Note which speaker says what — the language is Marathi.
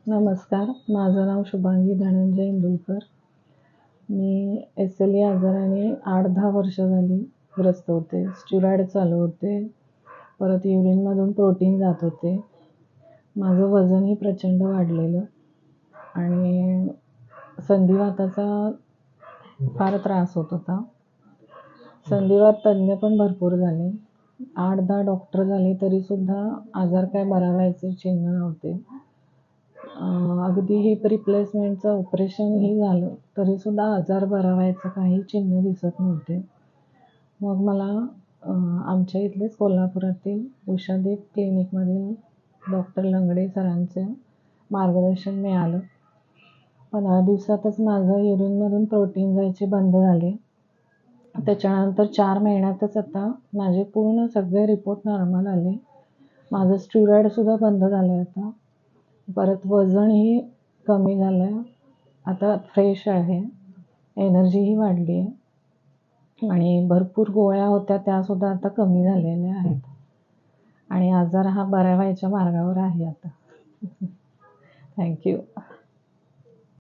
Speaker 1: नमस्कार, माझं नाव शुभांगी धनंजय इंदुलकर. मी SLE आजाराने 8-10 वर्ष झाली ग्रस्त होते. स्टिरॉइड चालू होते. परत युरिनमधून प्रोटीन जात होते. माझं वजनही प्रचंड वाढलेलं आणि संधिवाताचा फार त्रास होत होता. संधिवात तज्ञ पण भरपूर झाले. 8-10 डॉक्टर झाले तरीसुद्धा आजार काय बरा व्हायचे चिन्ह नव्हते. अगदी हिप रिप्लेसमेंटचं ऑपरेशनही झालं तरीसुद्धा आजार बरा व्हायचं काही चिन्ह दिसत नव्हते. मग मला आमच्या इथलेच कोल्हापुरातील उषादीप क्लिनिकमधील डॉक्टर लंगडे सरांचे मार्गदर्शन मिळालं. 15 दिवसातच माझं युरिनमधून प्रोटीन जायचे बंद झाले. त्याच्यानंतर 4 महिन्यातच आता माझे पूर्ण सगळे रिपोर्ट नॉर्मल आले. माझं स्टिरॉइडसुद्धा बंद झालं आहे आता. परत वजनही कमी झालं आहे. आता फ्रेश आहे. एनर्जीही वाढली आहे आणि भरपूर गोळ्या होत्या त्यासुद्धा आता कमी झालेल्या आहेत आणि आजार हा बरा व्हायच्या मार्गावर आहे आता. थँक्यू.